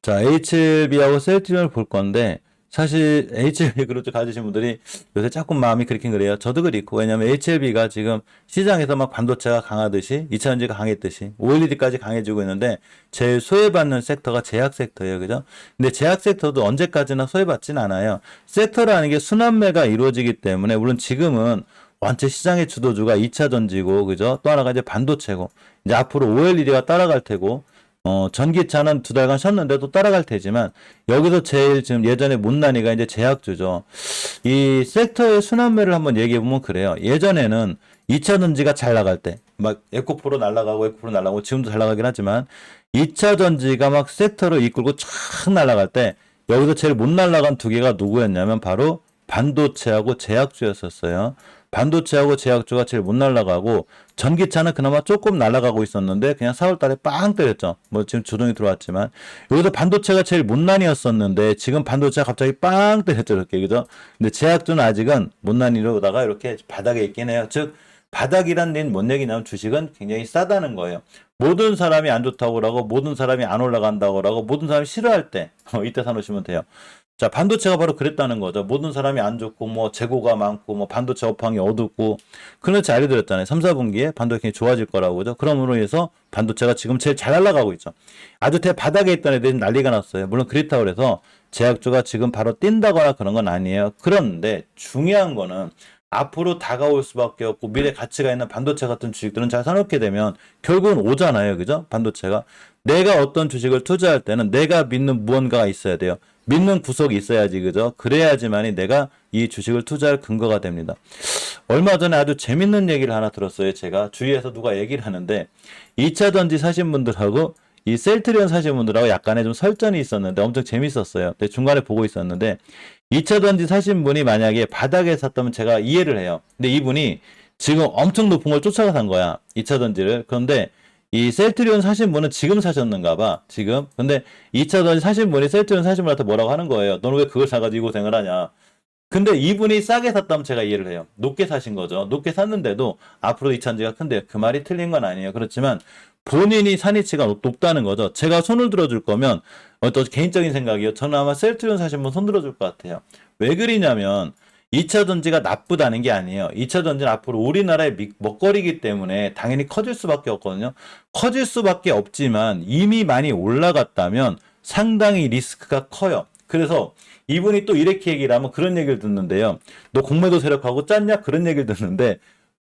자, HLB하고 셀트리온을 볼 건데, 사실 HLB 그룹 가지신 분들이 요새 조금 마음이 그렇긴 그래요. 저도 그렇고, 왜냐면 HLB가 지금 시장에서 막 반도체가 강하듯이, 2차전지가 강했듯이, OLED까지 강해지고 있는데, 제일 소외받는 섹터가 제약 섹터예요. 그죠? 근데 제약 섹터도 언제까지나 소외받진 않아요. 섹터라는 게 순환매가 이루어지기 때문에, 물론 지금은 원체 시장의 주도주가 2차전지고, 그죠? 또 하나가 이제 반도체고, 이제 앞으로 OLED가 따라갈 테고, 전기차는 2달간 쉬었는데도 따라갈 테지만, 여기서 제일 지금 예전에 못난이가 이제 제약주죠. 이 섹터의 순환매를 한번 얘기해보면 그래요. 예전에는 2차 전지가 잘 나갈 때, 막 에코프로 날아가고 에코프로 날아가고 지금도 잘 나가긴 하지만, 2차 전지가 막 섹터를 이끌고 촥 날아갈 때, 여기서 제일 못 날아간 두 개가 누구였냐면 바로 반도체하고 제약주였었어요. 반도체하고 제약주가 제일 못 날아가고 전기차는 그나마 조금 날아가고 있었는데 그냥 4월 달에 빵 때렸죠. 뭐 지금 조정이 들어왔지만 여기서 반도체가 제일 못난이었었는데 지금 반도체가 갑자기 빵 때렸죠. 이렇게 그죠? 근데 제약주는 아직은 못난이로다가 이렇게 바닥에 있긴 해요. 즉 바닥이란 데는 뭔 얘기냐면 주식은 굉장히 싸다는 거예요. 모든 사람이 안 좋다고 하고 모든 사람이 안 올라간다고 하고 모든 사람이 싫어할 때 이때 사놓으시면 돼요. 자, 반도체가 바로 그랬다는 거죠. 모든 사람이 안 좋고, 뭐, 재고가 많고, 뭐, 반도체 업황이 어둡고, 그렇지 알려드렸잖아요. 3, 4분기에 반도체 좋아질 거라고, 그죠? 그러므로 해서 반도체가 지금 제일 잘 날아가고 있죠. 아주 대바닥에 있던 애들이 난리가 났어요. 물론 그렇다고 그래서 제약주가 지금 바로 뛴다거나 그런 건 아니에요. 그런데 중요한 거는 앞으로 다가올 수밖에 없고 미래 가치가 있는 반도체 같은 주식들은 잘 사놓게 되면 결국은 오잖아요. 그죠? 반도체가. 내가 어떤 주식을 투자할 때는 내가 믿는 무언가가 있어야 돼요. 믿는 구석이 있어야지, 그죠? 그래야지만이 내가 이 주식을 투자할 근거가 됩니다. 얼마 전에 아주 재밌는 얘기를 하나 들었어요. 제가 주위에서 누가 얘기를 하는데 2차 전지 사신 분들하고 이 셀트리온 사신 분들하고 약간의 좀 설전이 있었는데 엄청 재밌었어요. 근데 중간에 보고 있었는데 2차 전지 사신 분이 만약에 바닥에 샀다면 제가 이해를 해요. 근데 이분이 지금 엄청 높은 걸 쫓아가 산 거야. 2차 전지를. 그런데 이 셀트리온 사신 분은 지금 사셨는가 봐. 지금. 근데 2차 전지 사신 분이 셀트리온 사신 분한테 뭐라고 하는 거예요. 너는 왜 그걸 사가지고 고생을 하냐. 근데 이분이 싸게 샀다면 제가 이해를 해요. 높게 사신 거죠. 높게 샀는데도 앞으로 2차전지가 큰데 그 말이 틀린 건 아니에요. 그렇지만 본인이 산이치가 높다는 거죠. 제가 손을 들어줄 거면 어떤 개인적인 생각이요. 저는 아마 셀트리온 사신 분 손 들어줄 것 같아요. 왜 그러냐면 2차 전지가 나쁘다는 게 아니에요. 2차 전지는 앞으로 우리나라의 먹거리이기 때문에 당연히 커질 수밖에 없거든요. 커질 수밖에 없지만 이미 많이 올라갔다면 상당히 리스크가 커요. 그래서 이분이 또 이렇게 얘기를 하면 그런 얘기를 듣는데요. 너 공매도 세력하고 짰냐? 그런 얘기를 듣는데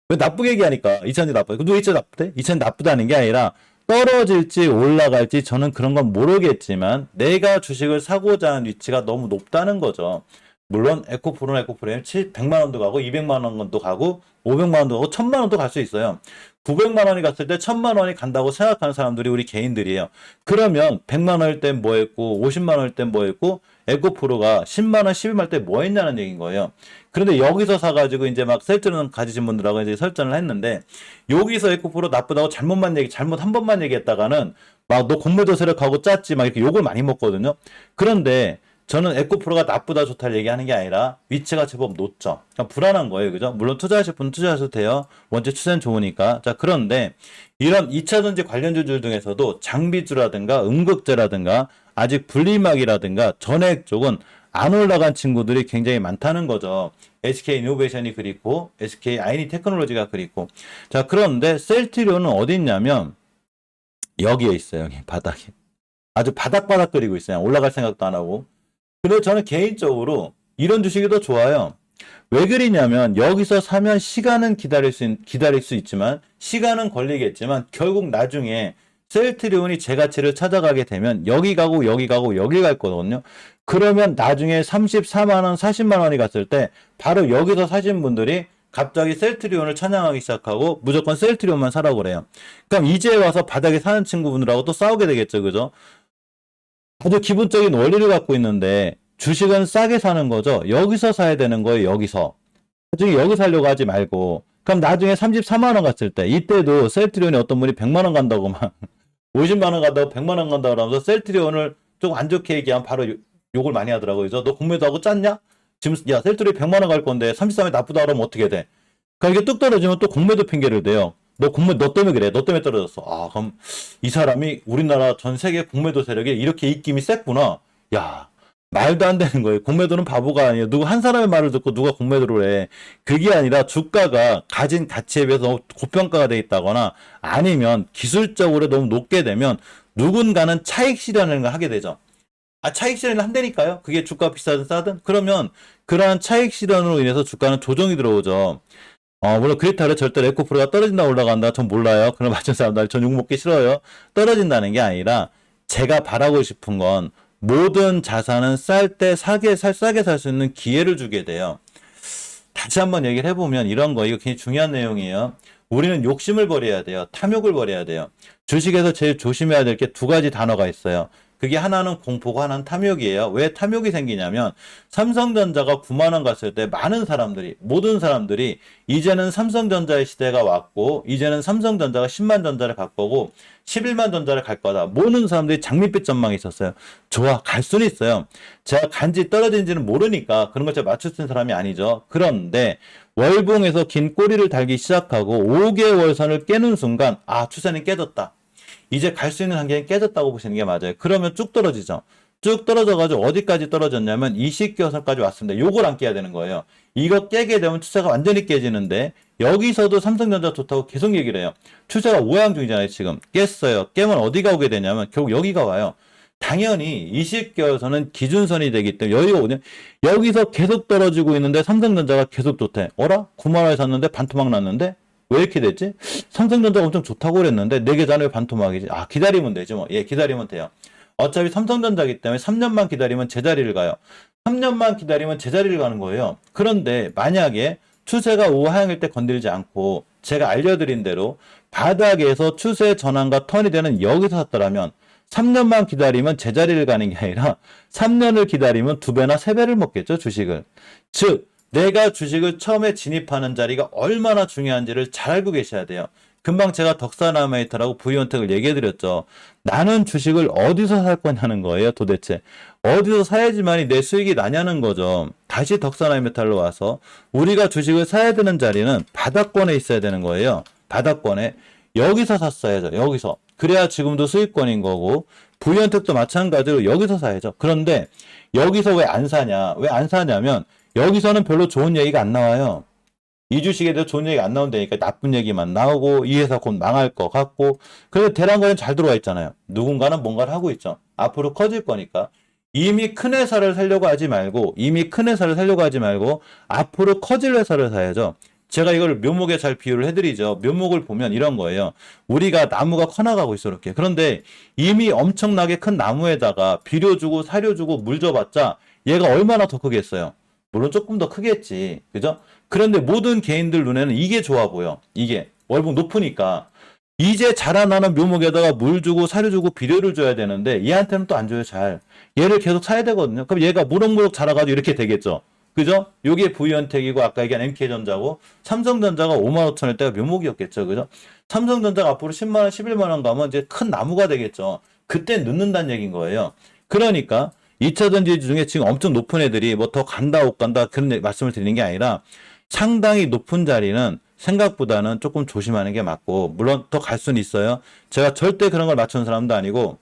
왜 나쁘게 얘기하니까 2차전지 나쁘다. 누가 2차 나쁘대? 2차전지 나쁘다는 게 아니라 떨어질지 올라갈지 저는 그런 건 모르겠지만 내가 주식을 사고자 하는 위치가 너무 높다는 거죠. 물론 에코프로는 에코프로는 100만 원도 가고 200만 원도 가고 500만 원도 가고 1000만 원도 갈 수 있어요. 900만 원이 갔을 때 1000만 원이 간다고 생각하는 사람들이 우리 개인들이에요. 그러면 100만 원일 땐 뭐 했고 50만 원일 땐 뭐 했고 에코프로가 10만 원, 12만 원 때 뭐 했냐는 얘기인 거예요. 그런데 여기서 사가지고 이제 막 셀트리온 가지신 분들하고 이제 설전을 했는데 여기서 에코프로 나쁘다고 잘못 한 번만 얘기했다가는 막 너 공매도 세력하고 짰지 막 이렇게 욕을 많이 먹거든요. 그런데 저는 에코프로가 나쁘다 좋다 얘기하는 게 아니라 위치가 제법 높죠. 그러니까 불안한 거예요. 그죠? 물론 투자하실 분은 투자하셔도 돼요. 원체 추세는 좋으니까. 자, 그런데 이런 2차전지 관련주들 중에서도 장비주라든가 음극재라든가 아직 분리막이라든가 전액 쪽은 안 올라간 친구들이 굉장히 많다는 거죠. SK 이노베이션이 그립고 SK 아이니 테크놀로지가 그립고. 자, 그런데 셀트리온은 어디 있냐면 여기에 있어요. 여기 바닥에. 아주 바닥바닥 끓이고 있어요. 올라갈 생각도 안 하고. 근데 저는 개인적으로 이런 주식이 더 좋아요. 왜 그러냐면 여기서 사면 시간은 기다릴 수 있지만 시간은 걸리겠지만 결국 나중에 셀트리온이 제 가치를 찾아가게 되면 여기 가고 여기 가고 여기 갈 거거든요. 그러면 나중에 34만 원, 40만 원이 갔을 때 바로 여기서 사신 분들이 갑자기 셀트리온을 찬양하기 시작하고 무조건 셀트리온만 사라고 그래요. 그럼 이제 와서 바닥에 사는 친구분들하고 또 싸우게 되겠죠. 그죠? 아주 기본적인 원리를 갖고 있는데 주식은 싸게 사는 거죠. 여기서 사야 되는 거예요. 여기서. 나중에 여기 사려고 하지 말고. 그럼 나중에 34만 원 갔을 때 이때도 셀트리온이 어떤 분이 100만 원 간다고 막 50만 원 간다고 100만 원 간다고 하면서 셀트리온을 좀 안 좋게 얘기하면 바로 욕을 많이 하더라고요. 그래서 너 공매도 하고 짰냐? 지금 야 셀트리온 100만 원 갈 건데 33에 나쁘다 그러면 어떻게 돼? 그러니까 이게 뚝 떨어지면 또 공매도 핑계를 대요. 너 때문에 그래. 너 때문에 떨어졌어. 아, 그럼 이 사람이 우리나라 전 세계 공매도 세력에 이렇게 입김이 셌구나. 야, 말도 안 되는 거예요. 공매도는 바보가 아니에요. 누구 한 사람의 말을 듣고 누가 공매도를 해. 그게 아니라 주가가 가진 가치에 비해서 너무 고평가가 돼 있다거나 아니면 기술적으로 너무 높게 되면 누군가는 차익 실현을 하게 되죠. 아, 차익 실현을 한다니까요? 그게 주가 비싸든 싸든? 그러면 그러한 차익 실현으로 인해서 주가는 조정이 들어오죠. 물론 그렇다고 절대 레코프로가 떨어진다 올라간다 전 몰라요. 그런 맞춘 사람들 전 욕먹기 싫어요. 떨어진다는 게 아니라 제가 바라고 싶은 건 모든 자산은 싸게 살 수 있는 기회를 주게 돼요. 다시 한번 얘기를 해보면 이런 거 이거 굉장히 중요한 내용이에요. 우리는 욕심을 버려야 돼요. 탐욕을 버려야 돼요. 주식에서 제일 조심해야 될 게 두 가지 단어가 있어요. 그게 하나는 공포고 하나는 탐욕이에요. 왜 탐욕이 생기냐면 삼성전자가 9만 원 갔을 때 모든 사람들이 이제는 삼성전자의 시대가 왔고 이제는 삼성전자가 10만 전자를 갈 거고 11만 전자를 갈 거다. 모든 사람들이 장밋빛 전망이 있었어요. 좋아, 갈 수는 있어요. 제가 간지 떨어진지는 모르니까 그런 걸 제가 맞출 수 있는 사람이 아니죠. 그런데 월봉에서 긴 꼬리를 달기 시작하고 5개월 선을 깨는 순간 추세는 깨졌다. 이제 갈 수 있는 한계는 깨졌다고 보시는 게 맞아요. 그러면 쭉 떨어지죠. 쭉 떨어져가지고 어디까지 떨어졌냐면 20개선까지 왔습니다. 요걸 안 깨야 되는 거예요. 이거 깨게 되면 추세가 완전히 깨지는데 여기서도 삼성전자 좋다고 계속 얘기를 해요. 추세가 오양 중이잖아요. 지금 깼어요. 깨면 어디가 오게 되냐면 결국 여기가 와요. 당연히 20개선은 기준선이 되기 때문에 여기가 오냐 여기서 계속 떨어지고 있는데 삼성전자가 계속 좋대. 어라? 9만 원에 샀는데 반토막 났는데 왜 이렇게 됐지? 삼성전자가 엄청 좋다고 그랬는데 내 계좌는 왜 반토막이지? 기다리면 되죠. 뭐. 예, 기다리면 돼요. 어차피 삼성전자기 때문에 3년만 기다리면 제자리를 가요. 3년만 기다리면 제자리를 가는 거예요. 그런데 만약에 추세가 우하향일 때 건들지 않고 제가 알려드린 대로 바닥에서 추세 전환과 턴이 되는 여기서 샀더라면 3년만 기다리면 제자리를 가는 게 아니라 3년을 기다리면 2배나 3배를 먹겠죠, 주식을. 즉, 내가 주식을 처음에 진입하는 자리가 얼마나 중요한지를 잘 알고 계셔야 돼요. 금방 제가 덕사나메이터라고 부위원택을 얘기해드렸죠. 나는 주식을 어디서 살 거냐는 거예요, 도대체. 어디서 사야지만이 내 수익이 나냐는 거죠. 다시 덕사나메탈로 와서 우리가 주식을 사야 되는 자리는 바닥권에 있어야 되는 거예요. 바닥권에. 여기서 샀어야죠, 여기서. 그래야 지금도 수익권인 거고, 부위원택도 마찬가지로 여기서 사야죠. 그런데 여기서 왜 안 사냐? 왜 안 사냐면, 여기서는 별로 좋은 얘기가 안 나와요. 이 주식에 대해서 좋은 얘기가 안 나온다니까 나쁜 얘기만 나오고 이 회사 곧 망할 것 같고 그래서 대란거래는 잘 들어와 있잖아요. 누군가는 뭔가를 하고 있죠. 앞으로 커질 거니까. 이미 큰 회사를 살려고 하지 말고 앞으로 커질 회사를 사야죠. 제가 이걸 묘목에 잘 비유를 해드리죠. 묘목을 보면 이런 거예요. 우리가 나무가 커나가고 있어 이렇게. 그런데 이미 엄청나게 큰 나무에다가 비료 주고 사료 주고 물 줘봤자 얘가 얼마나 더 크겠어요. 물론 조금 더 크겠지. 그죠? 그런데 모든 개인들 눈에는 이게 좋아 보여. 이게. 월봉 높으니까. 이제 자라나는 묘목에다가 물 주고 사료 주고 비료를 줘야 되는데 얘한테는 또 안 줘요, 잘. 얘를 계속 사야 되거든요. 그럼 얘가 무럭무럭 자라가지고 이렇게 되겠죠. 그죠? 요게 V현택이고 아까 얘기한 MK전자고 삼성전자가 5만 5천원 대가 묘목이었겠죠. 그죠? 삼성전자가 앞으로 10만 원, 11만 원 가면 이제 큰 나무가 되겠죠. 그때 늦는다는 얘기인 거예요. 그러니까 2차 전지 중에 지금 엄청 높은 애들이 뭐 더 간다 못 간다 그런 말씀을 드리는 게 아니라 상당히 높은 자리는 생각보다는 조금 조심하는 게 맞고 물론 더 갈 수는 있어요. 제가 절대 그런 걸 맞추는 사람도 아니고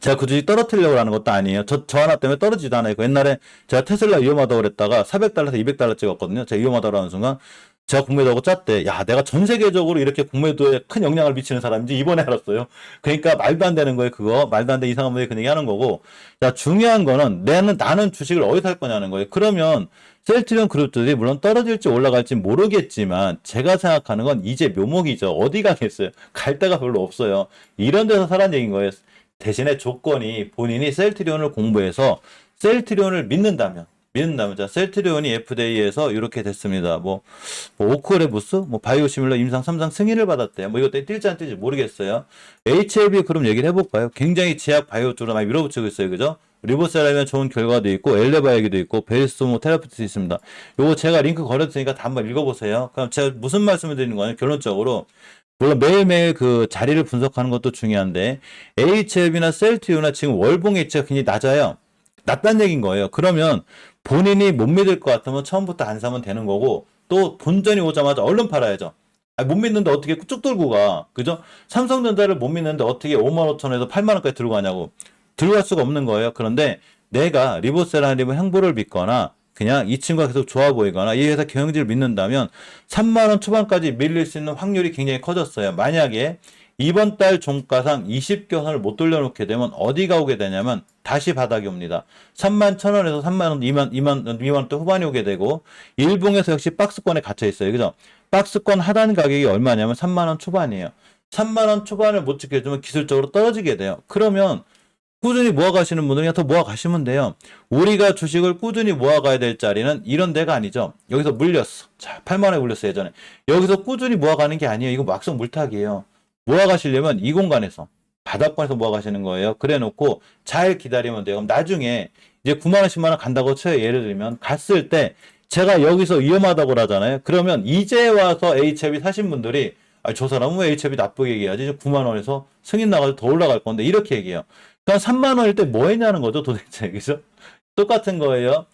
제가 그 주식 떨어뜨리려고 하는 것도 아니에요. 저 하나 때문에 떨어지지도 않아요. 옛날에 제가 테슬라 위험하다고 그랬다가 400달러에서 200달러 찍었거든요. 제가 위험하다고 하는 순간 제가 공매도하고 짰대. 야, 내가 전 세계적으로 이렇게 공매도에 큰 영향을 미치는 사람인지 이번에 알았어요. 그러니까 말도 안 되는 거예요, 그거. 말도 안 되는 이상한 분이 그 얘기 하는 거고. 자, 중요한 거는 나는 주식을 어디서 살 거냐는 거예요. 그러면 셀트리온 그룹들이 물론 떨어질지 올라갈지 모르겠지만 제가 생각하는 건 이제 묘목이죠. 어디 가겠어요? 갈 데가 별로 없어요. 이런 데서 사라는 얘기인 거예요. 대신에 조건이 본인이 셀트리온을 공부해서 셀트리온을 믿는다면 자, 셀트리온이 FDA에서 이렇게 됐습니다. 오크레부스, 바이오시밀러 임상 3상 승인을 받았대요. 이것도 뛸지 안 뛸지 모르겠어요. HLB 그럼 얘기를 해볼까요? 굉장히 제약 바이오 쪽으로 많이 밀어붙이고 있어요. 그죠? 리보셀라면 좋은 결과도 있고, 엘레바 얘기도 있고, 베리스토모 테라피도 있습니다. 요거 제가 링크 걸었으니까 다 한번 읽어보세요. 그럼 제가 무슨 말씀을 드리는 거냐면, 결론적으로, 물론 매일매일 그 자리를 분석하는 것도 중요한데, HLB나 셀트리온이나 지금 월봉 H가 굉장히 낮아요. 낮다는 얘기인 거예요. 그러면 본인이 못 믿을 것 같으면 처음부터 안 사면 되는 거고 또 본전이 오자마자 얼른 팔아야죠. 못 믿는데 어떻게 쭉 들고 가. 그죠? 삼성전자를 못 믿는데 어떻게 5만 5천원에서 8만 원까지 들고 가냐고. 들어갈 수가 없는 거예요. 그런데 내가 리보세라님의 행보를 믿거나 그냥 이 친구가 계속 좋아 보이거나 이 회사 경영진을 믿는다면 3만 원 초반까지 밀릴 수 있는 확률이 굉장히 커졌어요. 만약에 이번 달 종가상 20견을 못 돌려놓게 되면 어디가 오게 되냐면 다시 바닥이 옵니다. 3만 1,000원에서 3만 원, 2만 원대 후반이 오게 되고 일봉에서 역시 박스권에 갇혀 있어요. 그죠? 박스권 하단 가격이 얼마냐면 3만 원 초반이에요. 3만 원 초반을 못 지켜주면 기술적으로 떨어지게 돼요. 그러면 꾸준히 모아가시는 분들은 그냥 더 모아가시면 돼요. 우리가 주식을 꾸준히 모아가야 될 자리는 이런 데가 아니죠. 여기서 물렸어. 자, 8만 원에 물렸어 예전에. 여기서 꾸준히 모아가는 게 아니에요. 이거 막상 물타기예요. 모아가시려면 이 공간에서 바닥권에서 모아가시는 거예요. 그래 놓고 잘 기다리면 돼요. 그럼 나중에 이제 9만 원, 10만 원 간다고 쳐요. 예를 들면 갔을 때 제가 여기서 위험하다고 하잖아요. 그러면 이제 와서 HLB 사신 분들이 저 사람은 왜 HLB 나쁘게 얘기하지? 9만 원에서 승인 나가서 더 올라갈 건데 이렇게 얘기해요. 그러니까 3만 원일 때 뭐 했냐는 거죠, 도대체. 그죠? 똑같은 거예요.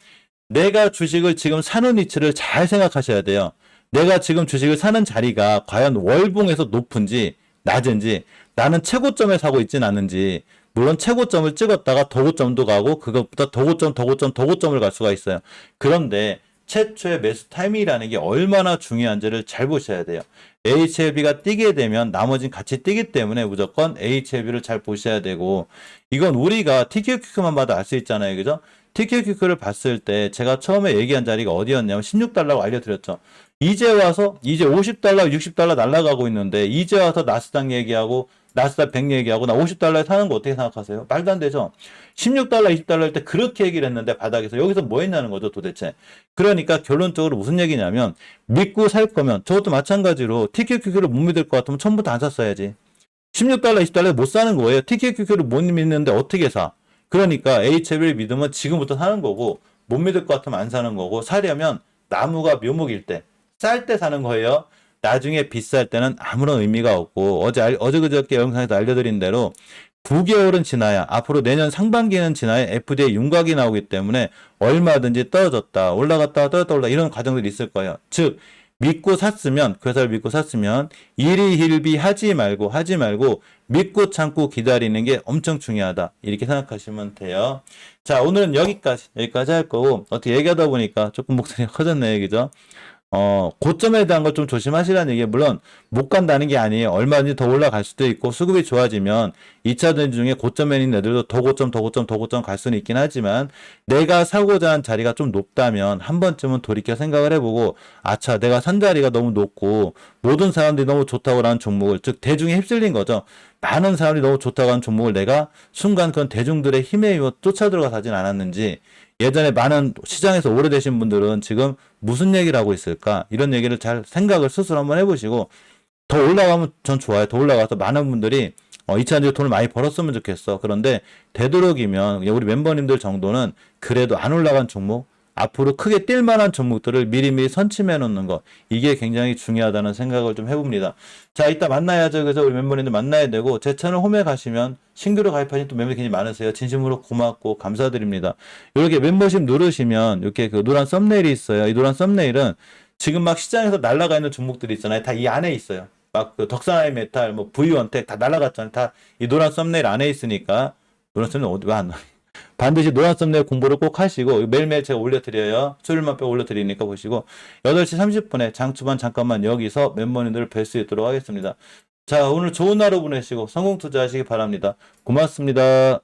내가 주식을 지금 사는 위치를 잘 생각하셔야 돼요. 내가 지금 주식을 사는 자리가 과연 월봉에서 높은지 낮은지 나는 최고점에 사고 있진 않은지 물론 최고점을 찍었다가 더 고점도 가고 그것보다 더 고점, 더 고점, 더 고점을 갈 수가 있어요. 그런데 최초의 매수 타이밍이라는 게 얼마나 중요한지를 잘 보셔야 돼요. HLB가 뛰게 되면 나머진 같이 뛰기 때문에 무조건 HLB를 잘 보셔야 되고 이건 우리가 TQQQ만 봐도 알 수 있잖아요. 그죠? TQQQ를 봤을 때 제가 처음에 얘기한 자리가 어디였냐면 16달러라고 알려드렸죠. 이제 와서 이제 50달러, 60달러 날아가고 있는데 이제 와서 나스닥 얘기하고 나스닥 100 얘기하고 나 50달러에 사는 거 어떻게 생각하세요? 말도 안 되죠. 16달러, 20달러일 때 그렇게 얘기를 했는데 바닥에서 여기서 뭐 했냐는 거죠 도대체. 그러니까 결론적으로 무슨 얘기냐면 믿고 살 거면 저것도 마찬가지로 TQQQ를 못 믿을 것 같으면 처음부터 안 샀어야지. 16달러, 20달러에 못 사는 거예요. TQQQ를 못 믿는데 어떻게 사? 그러니까 HLB를 믿으면 지금부터 사는 거고 못 믿을 것 같으면 안 사는 거고 사려면 나무가 묘목일 때 쌀 때 사는 거예요. 나중에 비쌀 때는 아무런 의미가 없고 어제 그저께 영상에서 알려드린 대로 9개월은 지나야 앞으로 내년 상반기는 지나야 FDA 윤곽이 나오기 때문에 얼마든지 떨어졌다 올라갔다 떨어졌다 올라 이런 과정들이 있을 거예요. 즉 믿고 샀으면 그 회사를 믿고 샀으면 일희일비 하지 말고 믿고 참고 기다리는 게 엄청 중요하다 이렇게 생각하시면 돼요. 자 오늘은 여기까지 할 거고 어떻게 얘기하다 보니까 조금 목소리가 커졌네요. 그죠? 고점에 대한 걸 좀 조심하시라는 얘기예요. 물론 못 간다는 게 아니에요. 얼마든지 더 올라갈 수도 있고 수급이 좋아지면 2차전 중에 고점에 있는 애들도 더 고점 갈 수는 있긴 하지만 내가 사고자 한 자리가 좀 높다면 한 번쯤은 돌이켜 생각을 해보고 아차 내가 산 자리가 너무 높고 모든 사람들이 너무 좋다고 하는 종목을 즉 대중에 휩쓸린 거죠. 많은 사람들이 너무 좋다고 하는 종목을 내가 순간 그런 대중들의 힘에 의해 쫓아 들어가 사진 않았는지 예전에 많은 시장에서 오래되신 분들은 지금 무슨 얘기를 하고 있을까? 이런 얘기를 잘 생각을 스스로 한번 해보시고 더 올라가면 전 좋아요. 더 올라가서 많은 분들이 2차전지 돈을 많이 벌었으면 좋겠어. 그런데 되도록이면 우리 멤버님들 정도는 그래도 안 올라간 종목 앞으로 크게 뛸 만한 종목들을 미리미리 선침해 놓는 거 이게 굉장히 중요하다는 생각을 좀 해봅니다. 자 이따 만나야죠. 그래서 우리 멤버님들 만나야 되고 제 채널 홈에 가시면 신규로 가입하신 또 멤버들이 굉장히 많으세요. 진심으로 고맙고 감사드립니다. 이렇게 멤버십 누르시면 이렇게 그 노란 썸네일이 있어요. 이 노란 썸네일은 지금 막 시장에서 날아가 있는 종목들이 있잖아요. 다 이 안에 있어요. 막 그 덕산아이 메탈, 뭐 V원텍 다 날아갔잖아요. 다 이 노란 썸네일 안에 있으니까 노란 썸네일 어디 왜안 나와? 반드시 노란 썸네일 공부를 꼭 하시고 매일매일 제가 올려드려요. 수요일만 빼고 올려드리니까 보시고 8시 30분에 장초반 잠깐만 여기서 멤버님들을 뵐 수 있도록 하겠습니다. 자 오늘 좋은 하루 보내시고 성공 투자하시기 바랍니다. 고맙습니다.